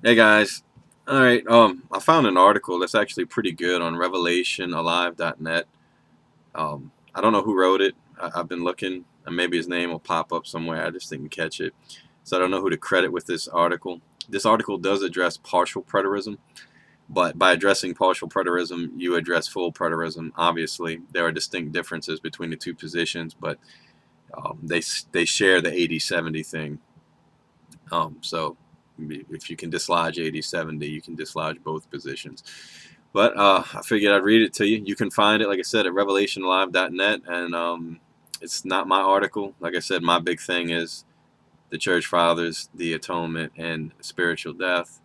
Hey guys. All right. I found an article that's actually pretty good on revelationalive.net. I don't know who wrote it. I've been looking, and maybe his name will pop up somewhere. I just didn't catch it. So I don't know who to credit with this article. This article does address partial preterism, but by addressing partial preterism, you address full preterism. Obviously, there are distinct differences between the two positions, but they share the 80-70 thing. So if you can dislodge 80-70, you can dislodge both positions. But I figured I'd read it to you. You can find it, like I said, at revelationlive.net. And it's not my article. Like I said, my big thing is the church fathers, the atonement, and spiritual death.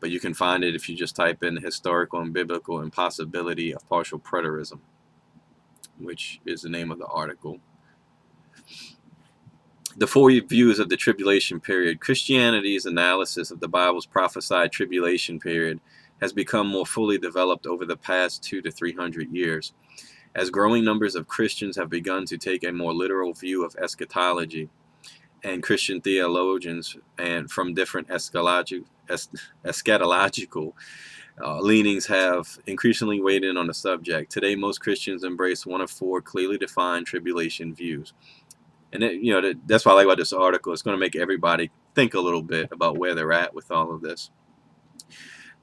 But you can find it if you just type in historical and biblical impossibility of partial preterism, which is the name of the article. The four views of the tribulation period. Christianity's analysis of the Bible's prophesied tribulation period has become more fully developed over the past 200 to 300 years, as growing numbers of Christians have begun to take a more literal view of eschatology, and Christian theologians and from different eschatological leanings have increasingly weighed in on the subject. Today, most Christians embrace one of four clearly defined tribulation views. And that's what I like about this article. It's going to make everybody think a little bit about where they're at with all of this.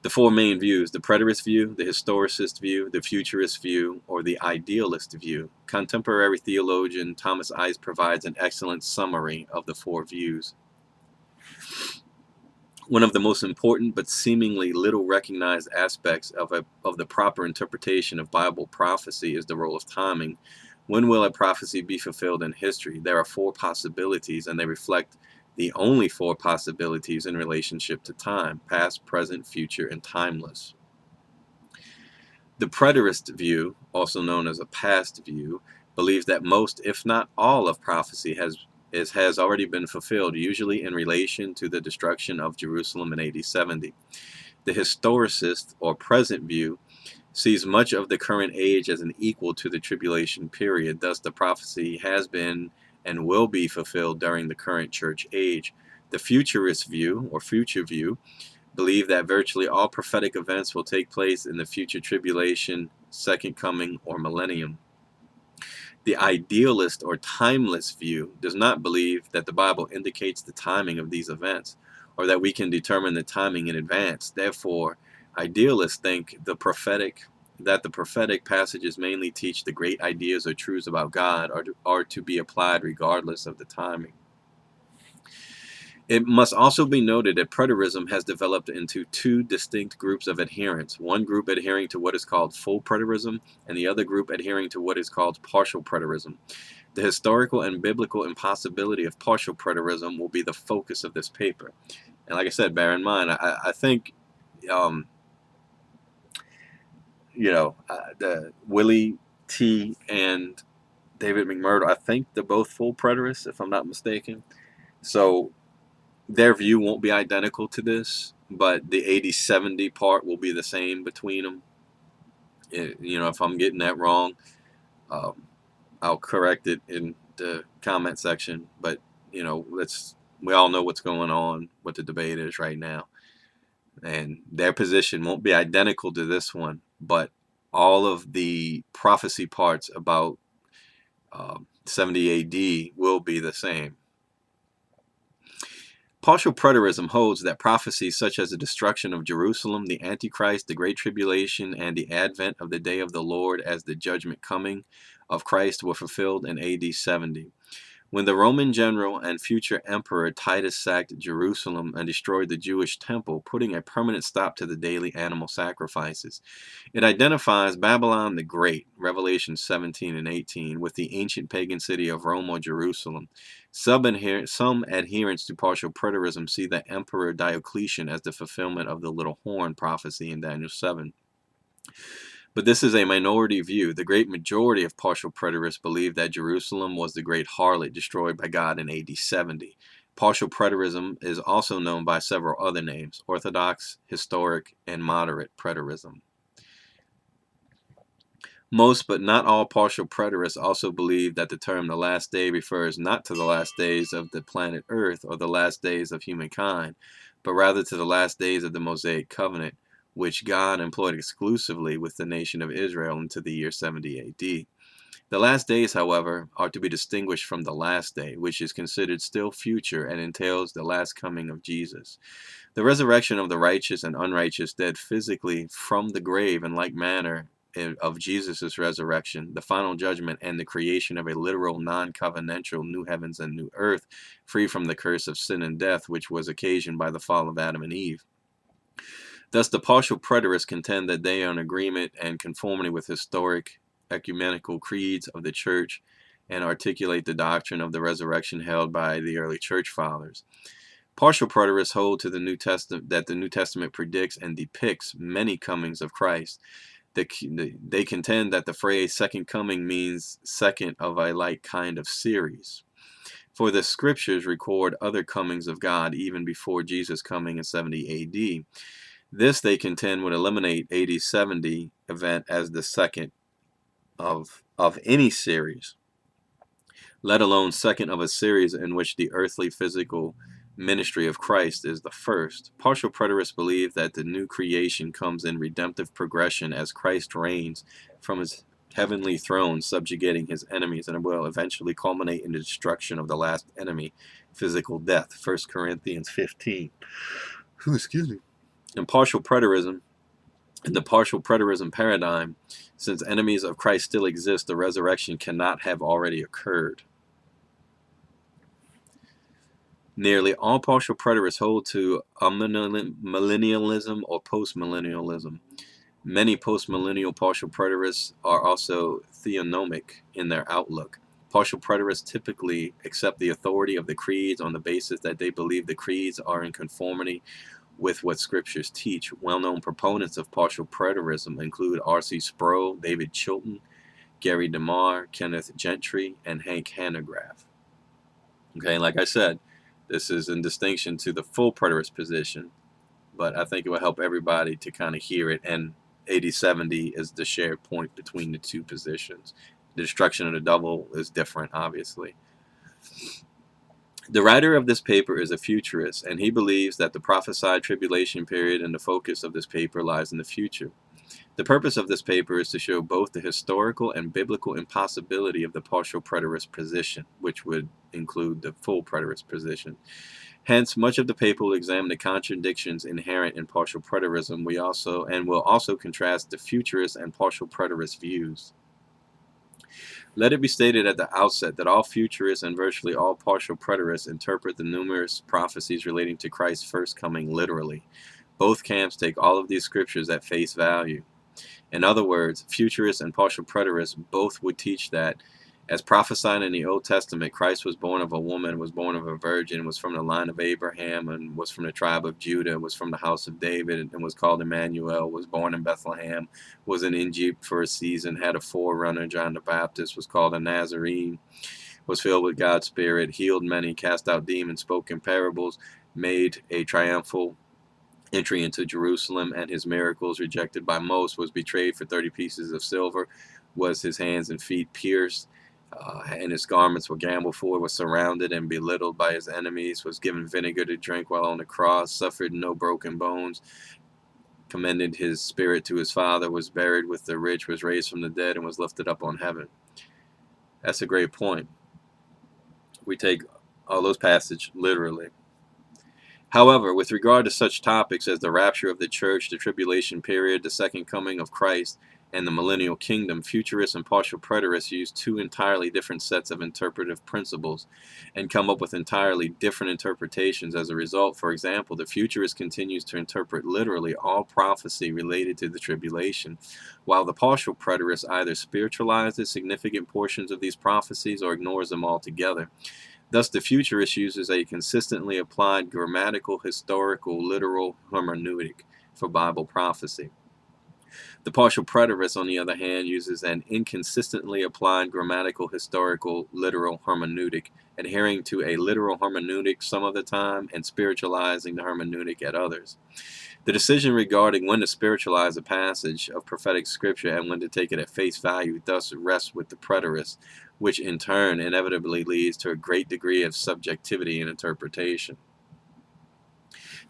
The four main views: the preterist view, the historicist view, the futurist view, or the idealist view. Contemporary theologian Thomas Ice provides an excellent summary of the four views. One of the most important but seemingly little recognized aspects of the proper interpretation of Bible prophecy is the role of timing. When will a prophecy be fulfilled in history? There are four possibilities, and they reflect the only four possibilities in relationship to time: past, present, future, and timeless. The preterist view, also known as a past view, believes that most, if not all, of prophecy has already been fulfilled, usually in relation to the destruction of Jerusalem in AD 70. The historicist or present view sees much of the current age as an equal to the tribulation period. Thus, the prophecy has been and will be fulfilled during the current church age. The futurist view, or future view, believe that virtually all prophetic events will take place in the future tribulation, second coming, or millennium. The idealist or timeless view does not believe that the Bible indicates the timing of these events, or that we can determine the timing in advance. Therefore, idealists think that the prophetic passages mainly teach the great ideas or truths about God are to be applied regardless of the timing. It must also be noted that preterism has developed into two distinct groups of adherents, one group adhering to what is called full preterism, and the other group adhering to what is called partial preterism. The historical and biblical impossibility of partial preterism will be the focus of this paper. And like I said, bear in mind, I think, um, the Willie T. and David McMurdo, I think they're both full preterists, if I'm not mistaken. So their view won't be identical to this, but the 80-70 part will be the same between them. If I'm getting that wrong, um, I'll correct it in the comment section. But we all know what's going on, what the debate is right now, and their position won't be identical to this one, but all of the prophecy parts about 70 AD will be the same. Partial preterism holds that prophecies such as the destruction of Jerusalem, the Antichrist, the Great Tribulation, and the advent of the day of the Lord as the judgment coming of Christ were fulfilled in AD 70. When the Roman general and future emperor Titus sacked Jerusalem and destroyed the Jewish temple, putting a permanent stop to the daily animal sacrifices. It identifies Babylon the Great, Revelation 17 and 18, with the ancient pagan city of Rome or Jerusalem. Some adherents to partial preterism see the Emperor Diocletian as the fulfillment of the little horn prophecy in Daniel 7. But this is a minority view. The great majority of partial preterists believe that Jerusalem was the great harlot destroyed by God in AD 70. Partial preterism is also known by several other names: Orthodox, Historic, and Moderate preterism. Most, but not all, partial preterists also believe that the term the last day refers not to the last days of the planet Earth or the last days of humankind, but rather to the last days of the Mosaic covenant, which God employed exclusively with the nation of Israel into the year 70 AD. The last days, however, are to be distinguished from the last day, which is considered still future and entails the last coming of Jesus. The resurrection of the righteous and unrighteous dead physically from the grave in like manner of Jesus' resurrection, the final judgment, and the creation of a literal non-covenantal new heavens and new earth, free from the curse of sin and death, which was occasioned by the fall of Adam and Eve. Thus, the partial preterists contend that they are in agreement and conformity with historic ecumenical creeds of the Church and articulate the doctrine of the resurrection held by the early Church Fathers. Partial preterists hold to the New Testament that the New Testament predicts and depicts many comings of Christ. They contend that the phrase second coming means second of a like kind of series. For the scriptures record other comings of God even before Jesus' coming in 70 AD. This, they contend, would eliminate AD 70 event as the second of any series, let alone second of a series in which the earthly physical ministry of Christ is the first. Partial preterists believe that the new creation comes in redemptive progression as Christ reigns from his heavenly throne, subjugating his enemies, and will eventually culminate in the destruction of the last enemy, physical death. 1 Corinthians 15. Excuse me. In the partial preterism paradigm, since enemies of Christ still exist, the resurrection cannot have already occurred. Nearly all partial preterists hold to millennialism or postmillennialism. Many postmillennial partial preterists are also theonomic in their outlook. Partial preterists typically accept the authority of the creeds on the basis that they believe the creeds are in conformity with what scriptures teach. Well-known proponents of partial preterism include R.C. Sproul, David Chilton, Gary DeMar, Kenneth Gentry, and Hank Hanegraaff. Okay, like I said, this is in distinction to the full preterist position, but I think it will help everybody to kind of hear it, and 80-70 is the shared point between the two positions. The destruction of the double is different, obviously. The writer of this paper is a futurist, and he believes that the prophesied tribulation period and the focus of this paper lies in the future. The purpose of this paper is to show both the historical and biblical impossibility of the partial preterist position, which would include the full preterist position. Hence, much of the paper will examine the contradictions inherent in partial preterism. We will also contrast the futurist and partial preterist views. Let it be stated at the outset that all futurists and virtually all partial preterists interpret the numerous prophecies relating to Christ's first coming literally. Both camps take all of these scriptures at face value. In other words, futurists and partial preterists both would teach that, as prophesied in the Old Testament, Christ was born of a woman, was born of a virgin, was from the line of Abraham, and was from the tribe of Judah, was from the house of David, and was called Emmanuel, was born in Bethlehem, was in Egypt for a season, had a forerunner, John the Baptist, was called a Nazarene, was filled with God's Spirit, healed many, cast out demons, spoke in parables, made a triumphal entry into Jerusalem, and his miracles rejected by most, was betrayed for 30 pieces of silver, was his hands and feet pierced, and his garments were gambled for, was surrounded and belittled by his enemies, was given vinegar to drink while on the cross, suffered no broken bones, commended his spirit to his Father, was buried with the rich, was raised from the dead, and was lifted up on heaven. That's a great point. We take all those passages literally. However, with regard to such topics as the rapture of the church, the tribulation period, the second coming of Christ, and the millennial kingdom, futurists and partial preterists use two entirely different sets of interpretive principles and come up with entirely different interpretations as a result. For example, the futurist continues to interpret literally all prophecy related to the tribulation, while the partial preterist either spiritualizes significant portions of these prophecies or ignores them altogether. Thus, the futurist uses a consistently applied grammatical, historical, literal hermeneutic for Bible prophecy. The partial preterist, on the other hand, uses an inconsistently applied grammatical, historical, literal hermeneutic, adhering to a literal hermeneutic some of the time and spiritualizing the hermeneutic at others. The decision regarding when to spiritualize a passage of prophetic scripture and when to take it at face value thus rests with the preterist, which in turn inevitably leads to a great degree of subjectivity in interpretation.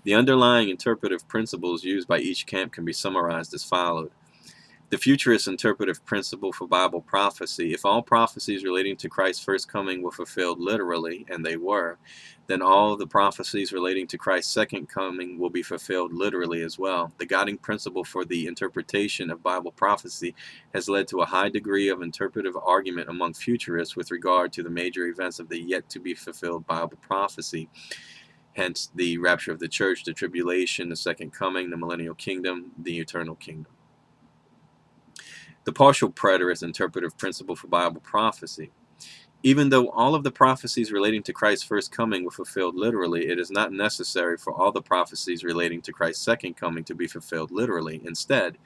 The underlying interpretive principles used by each camp can be summarized as follows. The futurist interpretive principle for Bible prophecy: if all prophecies relating to Christ's first coming were fulfilled literally, and they were, then all of the prophecies relating to Christ's second coming will be fulfilled literally as well. The guiding principle for the interpretation of Bible prophecy has led to a high degree of interpretive argument among futurists with regard to the major events of the yet-to-be-fulfilled Bible prophecy. Hence, the rapture of the church, the tribulation, the second coming, the millennial kingdom, the eternal kingdom. The partial preterist interpretive principle for Bible prophecy: even though all of the prophecies relating to Christ's first coming were fulfilled literally, it is not necessary for all the prophecies relating to Christ's second coming to be fulfilled literally. Instead,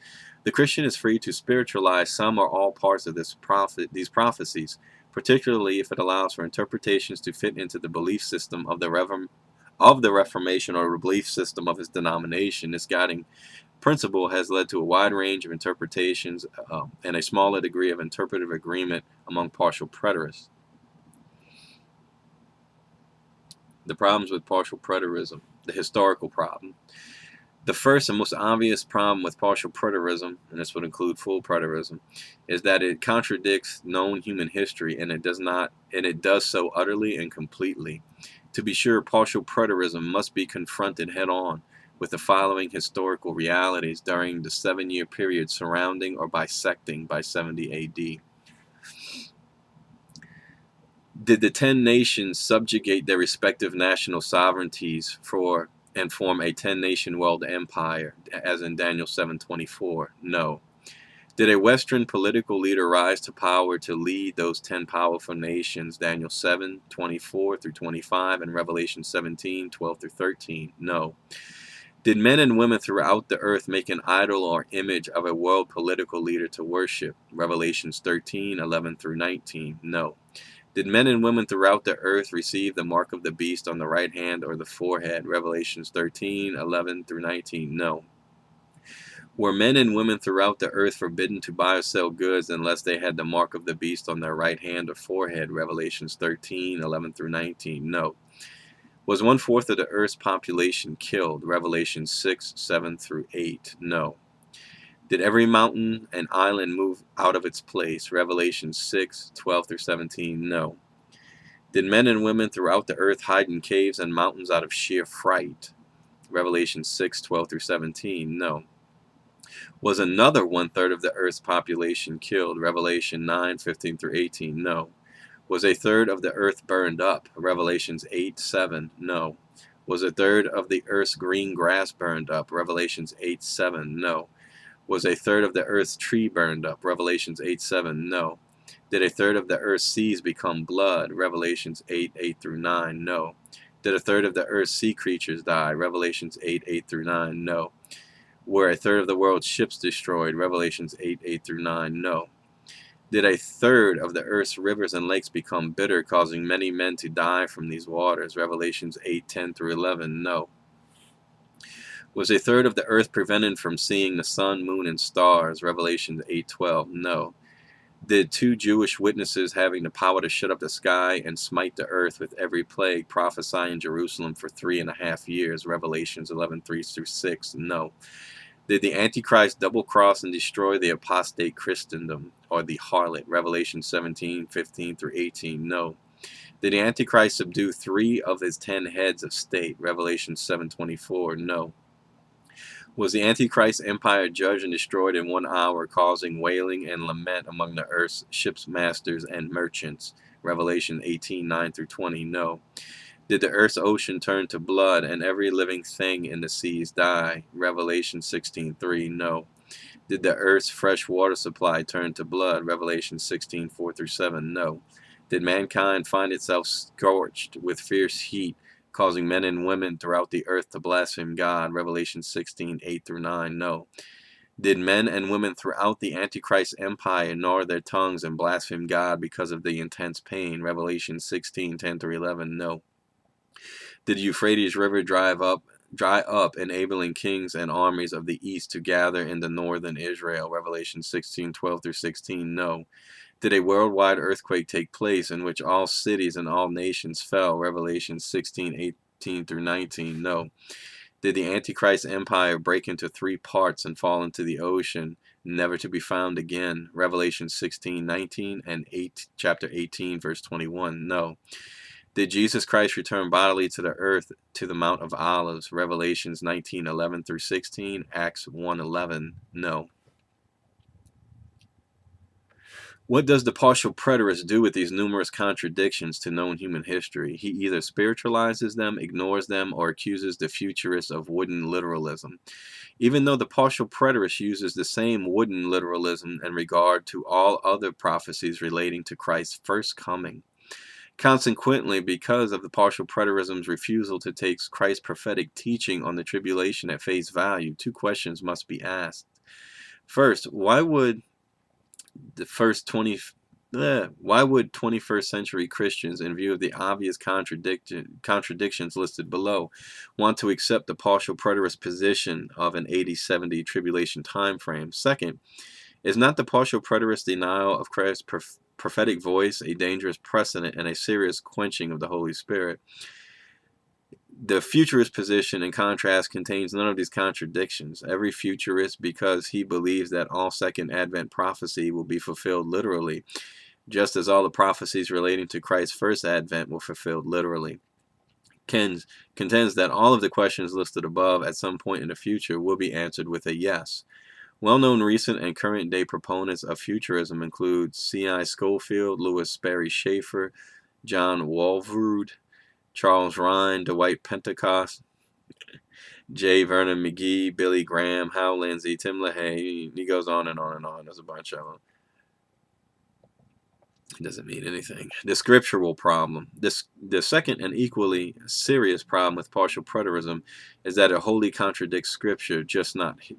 the Christian is free to spiritualize some or all parts of these prophecies, particularly if it allows for interpretations to fit into the belief system of the Reformation or the belief system of his denomination. This guiding principle has led to a wide range of interpretations and a smaller degree of interpretive agreement among partial preterists. The problems with partial preterism: the historical problem. The first and most obvious problem with partial preterism, and this would include full preterism, is that it contradicts known human history, and it does so utterly and completely. To be sure, partial preterism must be confronted head-on with the following historical realities during the 7-year period surrounding or bisecting by 70 AD. Did the 10 nations subjugate their respective national sovereignties and form a 10-nation world empire, as in Daniel 7:24? No. Did a Western political leader rise to power to lead those 10 powerful nations, Daniel 7:24 through 25 and Revelation 17:12 through 13? No. Did men and women throughout the earth make an idol or image of a world political leader to worship, Revelations 13:11 through 19? No. Did men and women throughout the earth receive the mark of the beast on the right hand or the forehead, Revelations 13:11 through 19? No. Were men and women throughout the earth forbidden to buy or sell goods unless they had the mark of the beast on their right hand or forehead, Revelations 13:11 through 19? No. Was 1/4 of the earth's population killed, Revelation 6:7 through 8? No. Did every mountain and island move out of its place, Revelation 6:12 through 17? No. Did men and women throughout the earth hide in caves and mountains out of sheer fright, Revelation 6:12 through 17? No. Was another 1/3 of the earth's population killed, Revelation 9:15 through 18? No. Was a third of the earth burned up, Revelations 8:7? No. Was a third of the earth's green grass burned up, Revelations 8:7? No. Was a third of the earth's tree burned up, Revelations 8:7? No. Did a third of the earth's seas become blood, Revelations 8:8 through 9? No. Did a third of the earth's sea creatures die, Revelations 8:8 through 9? No. Were a third of the world's ships destroyed, Revelations 8:8 through 9? No. Did a third of the earth's rivers and lakes become bitter, causing many men to die from these waters, Revelations 8:10 through 11? No. Was a third of the earth prevented from seeing the sun, moon, and stars, Revelation 8:12? No. Did 2 Jewish witnesses having the power to shut up the sky and smite the earth with every plague prophesy in Jerusalem for 3.5 years, Revelations 11:3 through 6? No. Did the Antichrist double-cross and destroy the apostate Christendom, or the harlot, Revelation 17:15 through 18? No. Did the Antichrist subdue 3 of his 10 heads of state, Revelation 7:24? No. Was the Antichrist empire judged and destroyed in 1 hour, causing wailing and lament among the earth's ships' masters and merchants, Revelation 18:9 through 20? No. Did the earth's ocean turn to blood and every living thing in the seas die, Revelation 16:3? No. Did the earth's fresh water supply turn to blood, Revelation 16:4 through 7? No. Did mankind find itself scorched with fierce heat, causing men and women throughout the earth to blaspheme God, Revelation 16:8 through 9? No. Did men and women throughout the Antichrist empire gnaw their tongues and blaspheme God because of the intense pain, Revelation 16:10 through 11? No. Did the Euphrates River dry up, enabling kings and armies of the east to gather in the northern Israel, Revelation 16:12 through 16? No. Did a worldwide earthquake take place in which all cities and all nations fell, Revelation 16:18 through 19? No. Did the Antichrist empire break into three parts and fall into the ocean, never to be found again? Revelation 16:19 and chapter 18, verse 21. No. Did Jesus Christ return bodily to the earth to the Mount of Olives? Revelations 19:11 through 16, Acts 1:11. No. What does the partial preterist do with these numerous contradictions to known human history? He either spiritualizes them, ignores them, or accuses the futurists of wooden literalism. Even though the partial preterist uses the same wooden literalism in regard to all other prophecies relating to Christ's first coming. Consequently, because of the partial preterism's refusal to take Christ's prophetic teaching on the tribulation at face value, two questions must be asked. First, why would 21st century Christians, in view of the obvious contradictions listed below, want to accept the partial preterist position of an 80-70 tribulation time frame? Second, is not the partial preterist denial of Christ's prophetic voice a dangerous precedent and a serious quenching of the Holy Spirit? The futurist position, in contrast, contains none of these contradictions. Every futurist, because he believes that all Second Advent prophecy will be fulfilled literally, just as all the prophecies relating to Christ's first advent were fulfilled literally, contends that all of the questions listed above at some point in the future will be answered with a yes. Well-known recent and current-day proponents of futurism include C.I. Scofield, Louis Sperry Schaeffer, John Walvoord, Charles Rhine, Dwight Pentecost, J. Vernon McGee, Billy Graham, Hal Lindsey, Tim LaHaye. He goes on and on and on. There's a bunch of them. It doesn't mean anything. The scriptural problem. The second and equally serious problem with partial preterism is that it wholly contradicts Scripture,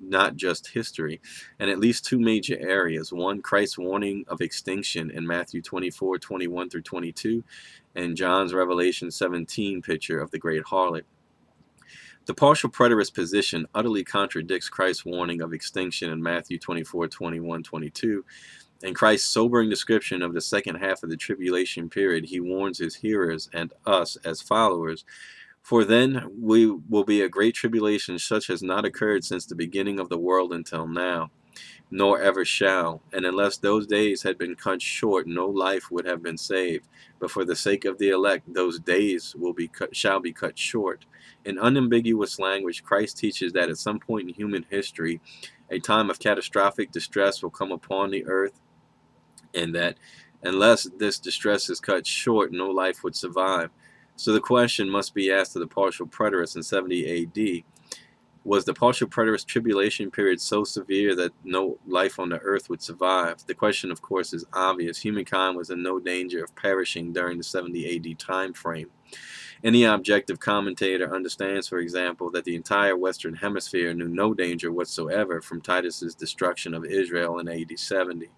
not just history, in at least two major areas. One, Christ's warning of extinction in Matthew 24:21 through 22, and John's Revelation 17 picture of the great harlot. The partial preterist position utterly contradicts Christ's warning of extinction in Matthew 24:21, 22, and Christ's sobering description of the second half of the tribulation period. He warns his hearers and us as followers, "For then will be a great tribulation such as not occurred since the beginning of the world until now, nor ever shall. And unless those days had been cut short, no life would have been saved. But for the sake of the elect, those days shall be cut short." In unambiguous language, Christ teaches that at some point in human history, a time of catastrophic distress will come upon the earth, and that unless this distress is cut short, no life would survive. So the question must be asked to the partial preterist in 70 AD. Was the partial preterist tribulation period so severe that no life on the earth would survive? The question, of course, is obvious. Humankind was in no danger of perishing during the 70 AD time frame. Any objective commentator understands, for example, that the entire Western Hemisphere knew no danger whatsoever from Titus's destruction of Israel in AD 70.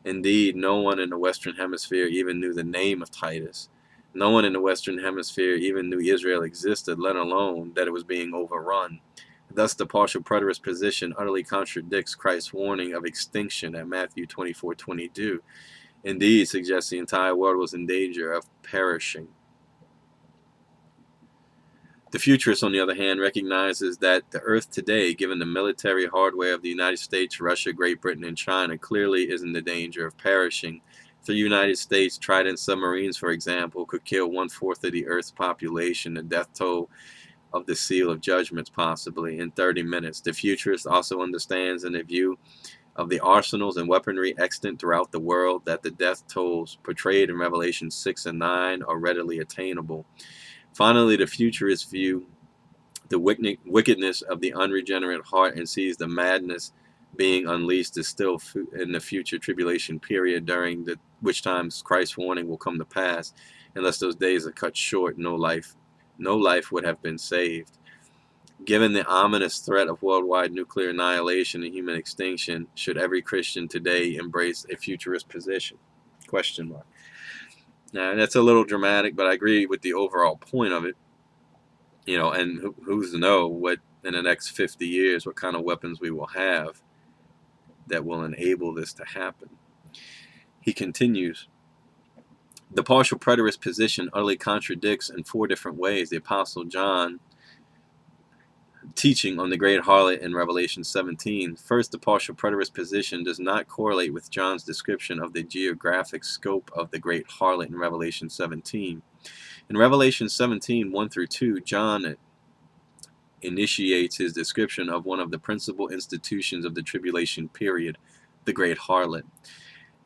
Indeed, no one in the Western Hemisphere even knew the name of Titus. No one in the Western Hemisphere even knew Israel existed, let alone that it was being overrun. Thus, the partial preterist position utterly contradicts Christ's warning of extinction at Matthew 24:22. Indeed, suggests the entire world was in danger of perishing. The futurist, on the other hand, recognizes that the Earth today, given the military hardware of the United States, Russia, Great Britain, and China, clearly is in the danger of perishing. 3 United States Trident submarines, for example, could kill 1/4 of the Earth's population, the death toll of the Seal of Judgments, possibly, in 30 minutes. The futurist also understands, in the view of the arsenals and weaponry extant throughout the world, that the death tolls portrayed in Revelation 6 and 9 are readily attainable. Finally, the futurists view the wickedness of the unregenerate heart and sees the madness being unleashed is still in the future tribulation period, during which times Christ's warning will come to pass. Unless those days are cut short, no life would have been saved. Given the ominous threat of worldwide nuclear annihilation and human extinction, should every Christian today embrace a futurist position? Question mark. Now, that's a little dramatic, but I agree with the overall point of it. And who's to know what in the next 50 years, what kind of weapons we will have that will enable this to happen. He continues, the partial preterist position utterly contradicts in 4 different ways the Apostle John teaching on the great harlot in Revelation 17. First, the partial preterist position does not correlate with John's description of the geographic scope of the great harlot in Revelation 17. In Revelation 17, 1 through 2, John initiates his description of one of the principal institutions of the tribulation period, the great harlot.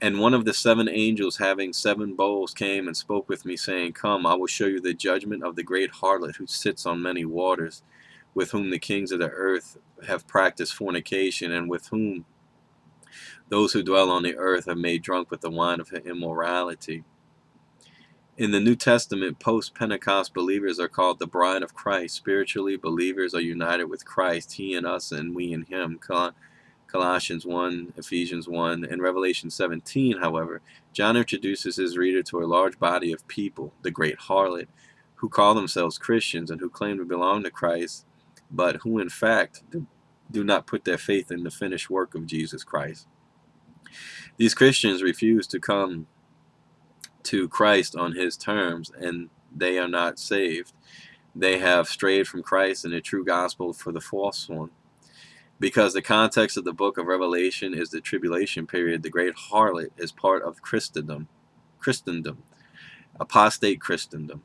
And one of the seven angels having seven bowls came and spoke with me, saying, Come, I will show you the judgment of the great harlot who sits on many waters, with whom the kings of the earth have practiced fornication, and with whom those who dwell on the earth have made drunk with the wine of her immorality. In the New Testament, post-Pentecost believers are called the bride of Christ. Spiritually, believers are united with Christ, he in us and we in him. Colossians 1, Ephesians 1. In Revelation 17, however, John introduces his reader to a large body of people, the great harlot, who call themselves Christians and who claim to belong to Christ, but who in fact do not put their faith in the finished work of Jesus Christ. These Christians refuse to come to Christ on his terms, and they are not saved. They have strayed from Christ and the true gospel for the false one. Because the context of the book of Revelation is the tribulation period, the great harlot is part of Christendom, apostate Christendom,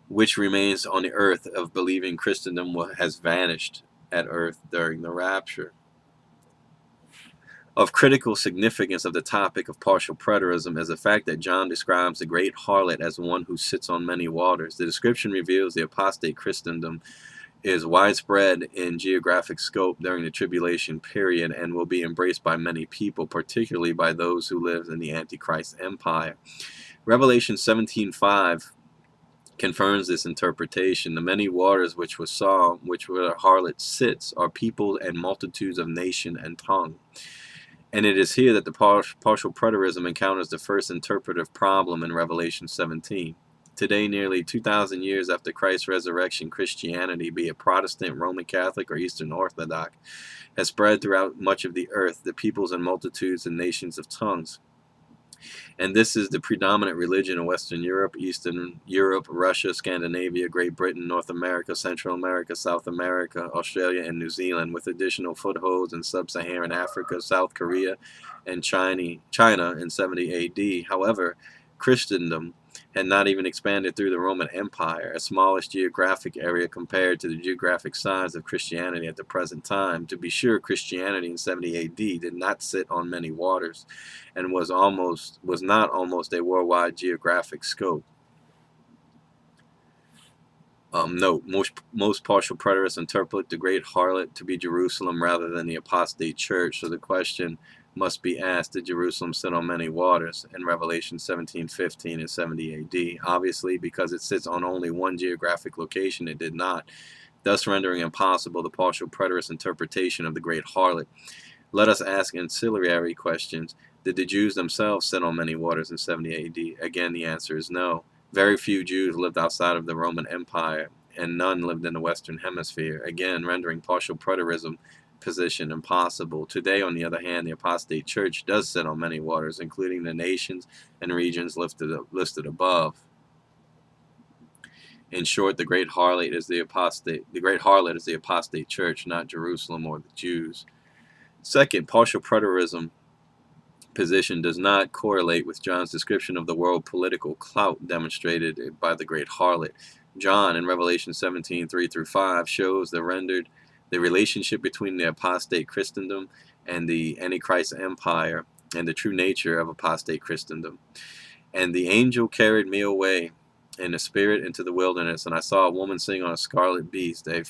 which remains on the earth of believing Christendom has vanished at earth during the rapture. Of critical significance of the topic of partial preterism is the fact that John describes the great harlot as one who sits on many waters. The description reveals the apostate Christendom is widespread in geographic scope during the tribulation period and will be embraced by many people, particularly by those who live in the Antichrist empire. Revelation 17:5 confirms this interpretation. The many waters which where the harlot sits are people and multitudes of nation and tongue. And it is here that the partial preterism encounters the first interpretive problem in Revelation 17. Today, nearly 2,000 years after Christ's resurrection, Christianity, be it Protestant, Roman Catholic, or Eastern Orthodox, has spread throughout much of the earth, the peoples and multitudes and nations of tongues. And this is the predominant religion in Western Europe, Eastern Europe, Russia, Scandinavia, Great Britain, North America, Central America, South America, Australia, and New Zealand, with additional footholds in Sub-Saharan Africa, South Korea, and China in 70 AD. However, Christendom had not even expanded through the Roman Empire, a smallish geographic area compared to the geographic size of Christianity at the present time. To be sure, Christianity in 70 AD did not sit on many waters and was not almost a worldwide geographic scope. Note, most partial preterists interpret the great harlot to be Jerusalem rather than the apostate church, so the question must be asked, did Jerusalem sit on many waters in Revelation 17:15 and 70 AD? Obviously, because it sits on only one geographic location, it did not, thus rendering impossible the partial preterist interpretation of the great harlot. Let us ask ancillary questions. Did the Jews themselves sit on many waters in 70 AD? Again, the answer is no. Very few Jews lived outside of the Roman Empire, and none lived in the Western Hemisphere, again rendering partial preterism position impossible. Today, on the other hand, the apostate church does sit on many waters, including the nations and regions listed above. In short, the great harlot is the apostate church, not Jerusalem or the Jews. Second, partial preterism position does not correlate with John's description of the world political clout demonstrated by the great harlot. John in Revelation 17:3-5 shows the relationship between the apostate Christendom and the Antichrist empire and the true nature of apostate Christendom. And the angel carried me away in the spirit into the wilderness, and I saw a woman sitting on a scarlet beast, a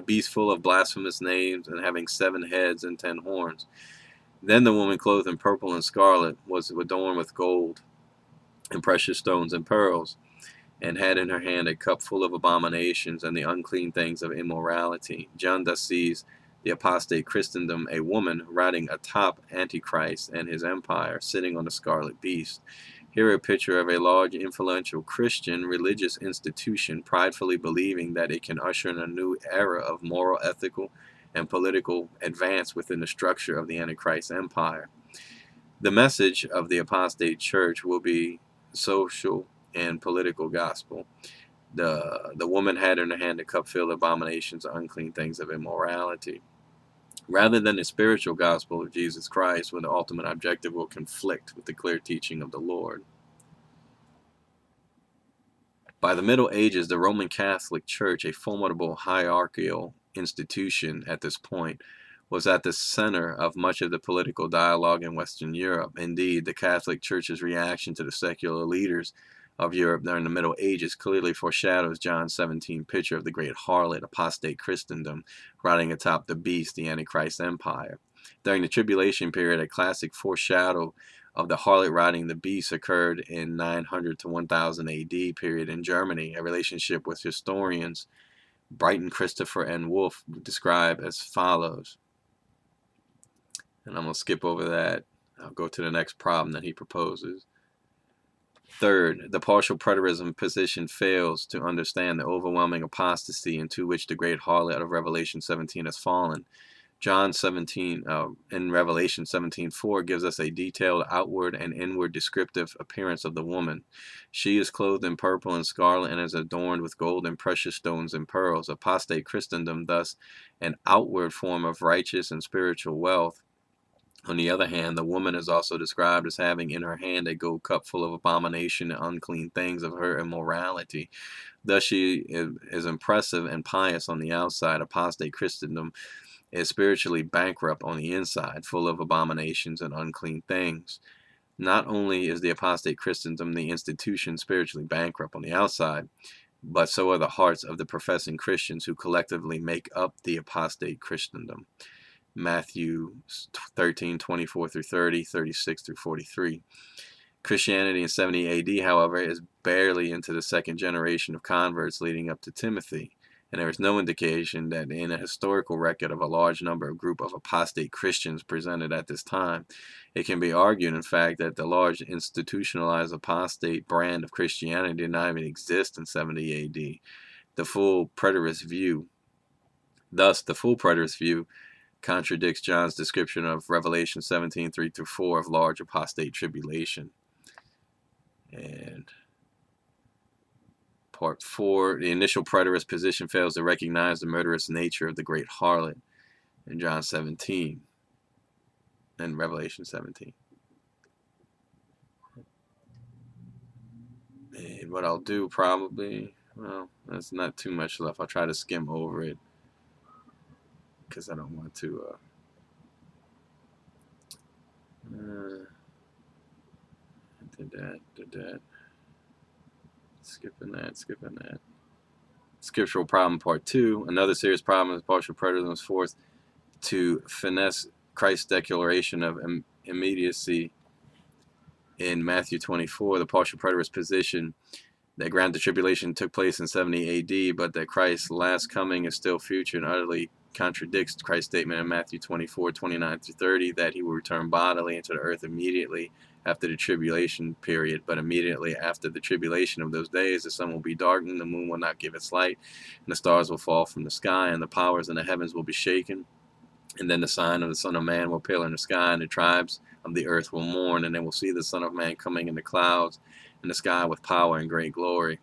beast full of blasphemous names and having 7 heads and 10 horns. Then the woman, clothed in purple and scarlet, was adorned with gold and precious stones and pearls, and had in her hand a cup full of abominations and the unclean things of immorality. John thus sees the apostate Christendom, a woman riding atop Antichrist and his empire, sitting on a scarlet beast. Here a picture of a large, influential Christian religious institution pridefully believing that it can usher in a new era of moral, ethical, and political advance within the structure of the Antichrist empire. The message of the apostate church will be social and political gospel. The woman had in her hand a cup filled with abominations, unclean things of immorality. Rather than the spiritual gospel of Jesus Christ, where the ultimate objective will conflict with the clear teaching of the Lord. By the Middle Ages, the Roman Catholic Church, a formidable hierarchical institution at this point, was at the center of much of the political dialogue in Western Europe. Indeed, the Catholic Church's reaction to the secular leaders of Europe during the Middle Ages clearly foreshadows John 17 picture of the great harlot, apostate Christendom, riding atop the beast, the Antichrist Empire. During the tribulation period, a classic foreshadow of the harlot riding the beast occurred in 900 to 1000 AD period in Germany, a relationship which historians Brighton, Christopher, and Wolfe describe as follows. And I'm going to skip over that. I'll go to the next problem that he proposes. Third, the partial preterism position fails to understand the overwhelming apostasy into which the great harlot of Revelation 17 has fallen. John 17 in Revelation 17:4 gives us a detailed outward and inward descriptive appearance of the woman. She is clothed in purple and scarlet and is adorned with gold and precious stones and pearls. Apostate Christendom, thus an outward form of righteous and spiritual wealth. On the other hand, the woman is also described as having in her hand a gold cup full of abomination and unclean things of her immorality. Thus she is impressive and pious on the outside. Apostate Christendom is spiritually bankrupt on the inside, full of abominations and unclean things. Not only is the apostate Christendom, the institution, spiritually bankrupt on the outside, but so are the hearts of the professing Christians who collectively make up the apostate Christendom. Matthew 13:24 through 30, 36 through 43. Christianity in 70 AD, however, is barely into the second generation of converts leading up to Timothy, and there is no indication that in a historical record of a large number of group of apostate Christians presented at this time. It can be argued, in fact, that the large institutionalized apostate brand of Christianity did not even exist in 70 AD. The full preterist view contradicts John's description of Revelation 17:3 through 4 of large apostate tribulation. And part 4, the initial preterist position fails to recognize the murderous nature of the great harlot in John 17 and Revelation 17. And what I'll do probably, well, there's not too much left. I'll try to skim over it because I don't want to did that. Skipping that. Scriptural problem part 2. Another serious problem is partial preterism is forced to finesse Christ's declaration of immediacy in Matthew 24. The partial preterist position that granted tribulation took place in 70 AD, but that Christ's last coming is still future and utterly contradicts Christ's statement in Matthew 24:29 through 30 that he will return bodily into the earth immediately after the tribulation period. But immediately after the tribulation of those days, the sun will be darkened, the moon will not give its light, and the stars will fall from the sky, and the powers in the heavens will be shaken. And then the sign of the Son of Man will appear in the sky, and the tribes of the earth will mourn, and they will see the Son of Man coming in the clouds in the sky with power and great glory.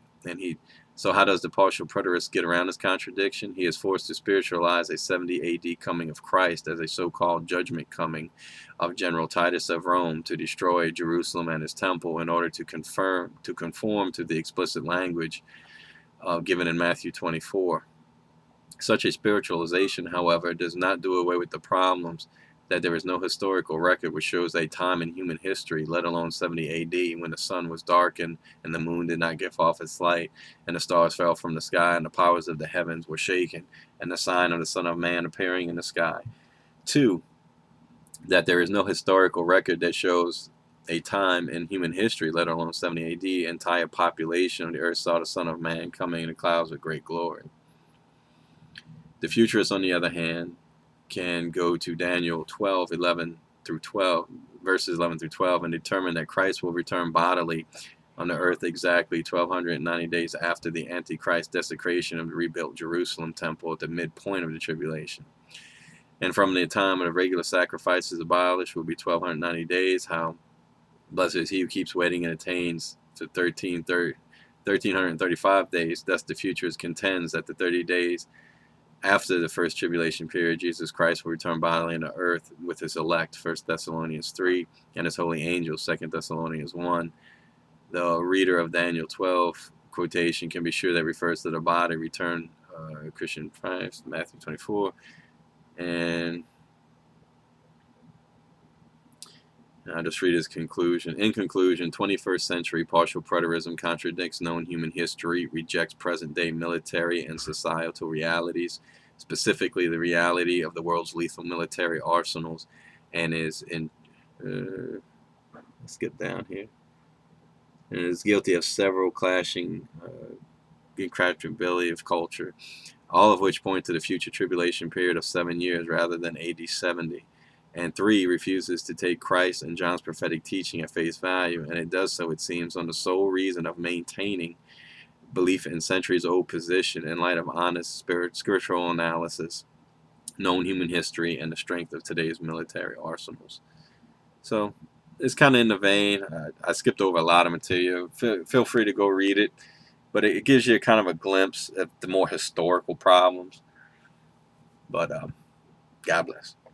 So how does the partial preterist get around this contradiction? He is forced to spiritualize a 70 AD coming of Christ as a so-called judgment coming of General Titus of Rome to destroy Jerusalem and his temple in order to conform to the explicit language given in Matthew 24. Such a spiritualization, however, does not do away with the problems that there is no historical record which shows a time in human history, let alone 70 AD, when the sun was darkened and the moon did not give off its light, and the stars fell from the sky, and the powers of the heavens were shaken, and the sign of the Son of Man appearing in the sky. 2, that there is no historical record that shows a time in human history, let alone 70 AD, the entire population of the earth saw the Son of Man coming in the clouds with great glory. The futurists, on the other hand, can go to Daniel 12:11 through 12, verses 11 through 12, and determine that Christ will return bodily on the earth exactly 1290 days after the Antichrist desecration of the rebuilt Jerusalem temple at the midpoint of the tribulation. And from the time of the regular sacrifices abolished will be 1290 days. How blessed is he who keeps waiting and attains to 13:30 1335 days. Thus the futures contends that the 30 days after the first tribulation period, Jesus Christ will return bodily into earth with his elect, 1 Thessalonians 3, and his holy angels, 2 Thessalonians 1. The reader of Daniel 12 quotation can be sure that refers to the body return, Christian 5, Matthew 24, and I'll just read his conclusion. In conclusion, 21st century partial preterism contradicts known human history, rejects present-day military and societal realities, specifically the reality of the world's lethal military arsenals, and is in let's get down here. And is guilty of several clashing incompatibility of culture, all of which point to the future tribulation period of 7 years rather than AD 70. And 3, refuses to take Christ and John's prophetic teaching at face value, and it does so, it seems, on the sole reason of maintaining belief in centuries-old position in light of honest scriptural analysis, known human history, and the strength of today's military arsenals. So it's kind of in the vein. I skipped over a lot of material. Feel free to go read it, but it gives you kind of a glimpse at the more historical problems. But God bless.